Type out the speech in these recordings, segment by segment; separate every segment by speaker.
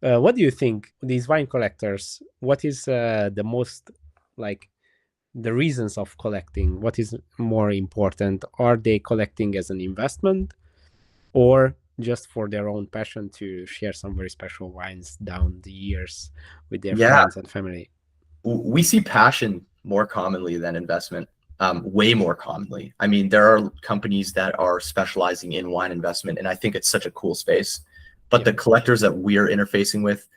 Speaker 1: What do you think these wine collectors? What is the most like the reasons of collecting? What is more important? Are they collecting as an investment or just for their own passion to share some very special wines down the years with their
Speaker 2: Yeah,
Speaker 1: friends and family?
Speaker 2: we see passion more commonly than investment, way more commonly. I mean, there are companies that are specializing in wine investment, and I think it's such a cool space. But
Speaker 1: Yep.
Speaker 2: the collectors that we're interfacing with,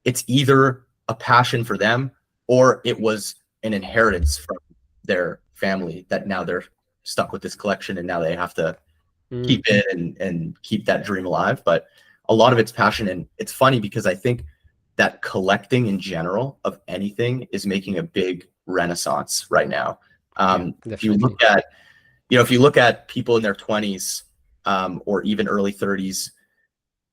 Speaker 2: it's either a passion for them or it was an inheritance from their family that now they're stuck with this collection and now they have to keep
Speaker 1: Mm,
Speaker 2: it and keep that dream alive. But a lot of it's passion. And it's funny because I think that collecting in general of anything is making a big renaissance right now.
Speaker 1: yeah,
Speaker 2: If you
Speaker 1: definitely.
Speaker 2: look at, if you look at people in their 20s or even early 30s,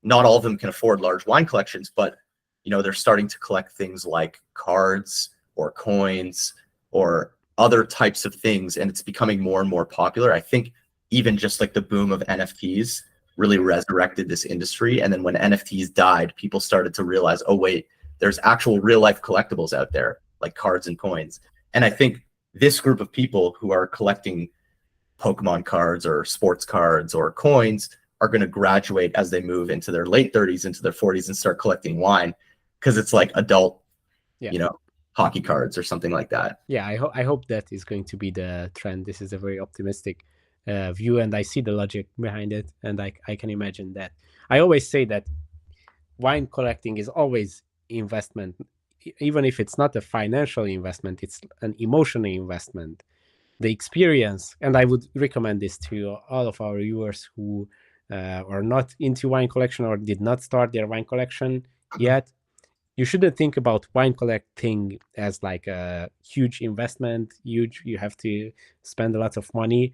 Speaker 2: not all of them can afford large wine collections, but they're starting to collect things like cards or coins or other types of things, and it's becoming more and more popular. I think even just like the boom of NFTs really resurrected this industry. And then when NFTs died, people started to realize, oh wait, there's actual real life collectibles out there, like cards and coins. And I think this group of people who are collecting Pokemon cards or sports cards or coins are going to graduate as they move into their late 30s, into their 40s, and start collecting wine because it's like adult,
Speaker 1: Yeah.
Speaker 2: you know, hockey cards or something like that.
Speaker 1: Yeah, I hope that is going to be the trend. This is a very optimistic view, and I see the logic behind it, and I can imagine that. I always say that wine collecting is always investment, even if it's not a financial investment, it's an emotional investment. The experience, and I would recommend this to all of our viewers who are not into wine collection or did not start their wine collection yet. You shouldn't think about wine collecting as like a huge investment, huge, you have to spend a lot of money,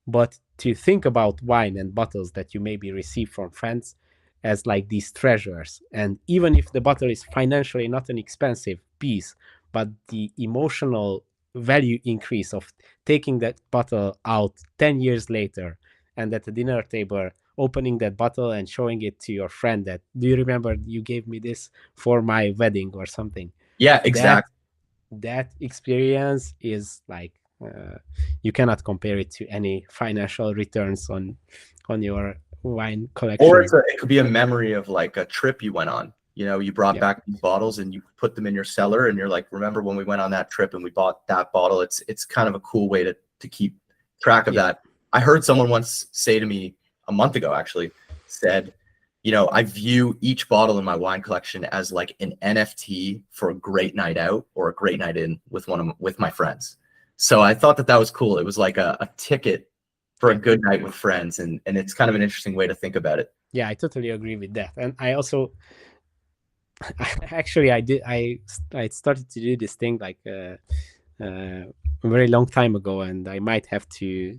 Speaker 1: but to think about wine and bottles that you maybe receive from friends as like these treasures. And even if the bottle is financially not an expensive piece, but the emotional value increase of taking that bottle out 10 years later and at the dinner table opening that bottle and showing it to your friend that, do you remember you gave me this for my wedding or something?
Speaker 2: Yeah,
Speaker 1: that
Speaker 2: exactly.
Speaker 1: that experience is like you cannot compare it to any financial returns on your wine
Speaker 2: Or
Speaker 1: collection.
Speaker 2: it could be a memory of like a trip you went on. You brought
Speaker 1: Yeah,
Speaker 2: back these bottles and you put them in your cellar, and you're like, remember when we went on that trip and we bought that bottle? It's kind of a cool way to keep track of
Speaker 1: yeah.
Speaker 2: that. I heard someone once say to me a month ago, actually, said, I view each bottle in my wine collection as like an NFT for a great night out or a great night in with my friends. So I thought that was cool. It was like a ticket for a
Speaker 1: Yeah,
Speaker 2: good night with friends, and it's kind of an interesting way to think about it.
Speaker 1: yeah, I totally agree with that. And I also actually I started to do this thing like a very long time ago, and I might have to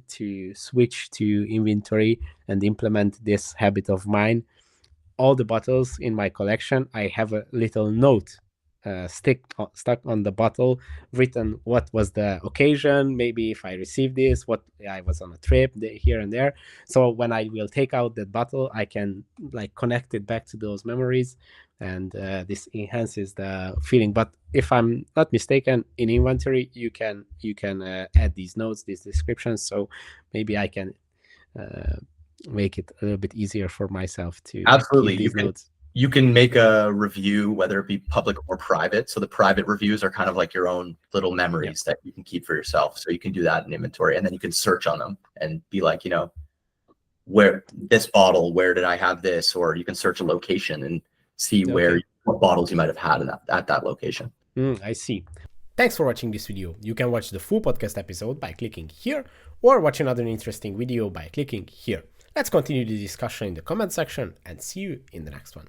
Speaker 1: switch to inventory and implement this habit of mine. All the bottles in my collection, I have a little note stuck on the bottle, written what was the occasion, maybe if I received this, what I was on a trip here and there. So when I will take out that bottle, I can like connect it back to those memories, and this enhances the feeling. But if I'm not mistaken, in inventory you can add these notes, these descriptions. So maybe I can uh, make it a little bit easier for myself to keep
Speaker 2: Absolutely. You
Speaker 1: these
Speaker 2: can
Speaker 1: notes.
Speaker 2: you can make a review, whether it be public or private. So the private reviews are kind of like your own little
Speaker 1: Yeah.
Speaker 2: memories that you can keep for yourself. So you can do that in inventory, and then you can search on them and be like, where this bottle, where did I have this? Or you can search a location and see
Speaker 1: Okay.
Speaker 2: what bottles you might have had at that location.
Speaker 1: I see. Thanks for watching this video. You can watch the full podcast episode by clicking here, or watch another interesting video by clicking here. Let's continue the discussion in the comment section and see you in the next one.